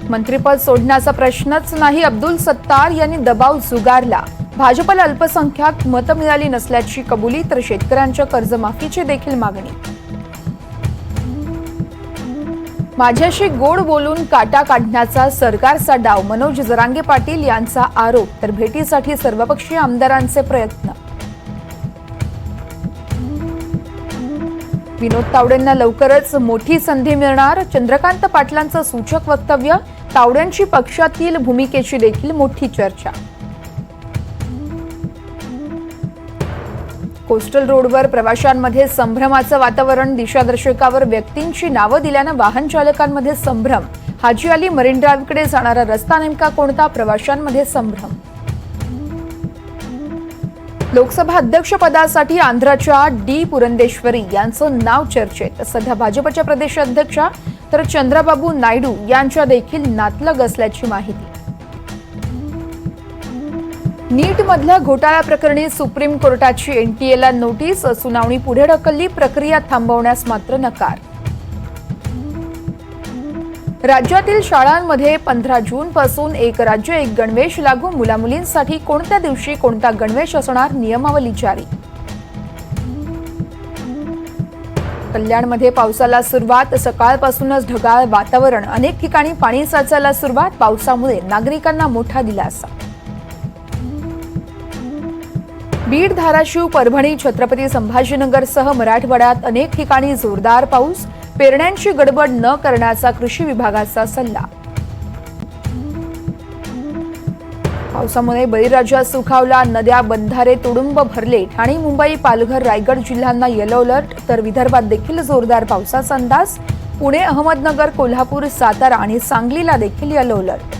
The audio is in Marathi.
मंत्रिपद सोडण्याचा प्रश्नच नाही, अब्दुल सत्तार यांनी दबाव झुगारला। भाजपला अल्पसंख्याक मतं मिळाली नसल्याची कबुली, तर शेतकऱ्यांच्या कर्जमाफीची देखील मागणी। माझ्याशी गोड बोलून काटा काढण्याचा सरकारचा डाव, मनोज जरांगे पाटील यांचा आरोप, तर भेटीसाठी सर्वपक्षीय आमदारांचे प्रयत्न। विनोद तावडेंना लवकरच मोठी संधी मिळणार, चंद्रकांत पाटलांचं सूचक वक्तव्य। तावडेंची पक्षातील भूमिकेची देखील मोठी चर्चा। कोस्टल रोडवर प्रवाशांमध्ये संभ्रमाचं वातावरण, दिशादर्शकावर व्यक्तींची नावं दिल्यानं वाहन चालकांमध्ये संभ्रम। हाजी अली मरीन ड्राईव्हकडे जाणारा रस्ता नेमका कोणता, प्रवाशांमध्ये संभ्रम। लोकसभा अध्यक्षपदासाठी आंध्राच्या डी पुरंदेश्वरी यांचं नाव चर्चेत। सध्या भाजपच्या प्रदेशाध्यक्षा तर चंद्राबाबू नायडू यांच्या देखील नातलग असल्याची माहिती। नीट मधल्या घोटाळा प्रकरणी सुप्रीम कोर्टाची एनटीएला नोटीस, सुनावणी पुढे ढकलली, प्रक्रिया थांबवण्यास मात्र नकार। राज्यातील शाळांमध्ये 15 जून पासून एक राज्य एक गणवेश लागू, मुलामुलींसाठी कोणत्या दिवशी कोणता गणवेश असणार, नियमावली जारी। कल्याणमध्ये पावसाला सुरुवात, सकाळपासूनच ढगाळ वातावरण, अनेक ठिकाणी पाणी साचायला सुरुवात, पावसामुळे नागरिकांना मोठा दिलासा। बीड, धाराशिव, परभणी, छत्रपती संभाजीनगरसह मराठवाड्यात अनेक ठिकाणी जोरदार पाऊस, पेरण्यांची गडबड न करण्याचा कृषी विभागाचा सल्ला। पावसामुळे बळीराजा सुखावला, नद्या बंधारे तुडुंब भरले, ठाणे, मुंबई, पालघर, रायगड जिल्ह्यांना येलो अलर्ट, तर विदर्भात देखील जोरदार पावसाचा अंदाज। पुणे, अहमदनगर, कोल्हापूर, सातारा आणि सांगलीला देखील येलो अलर्ट।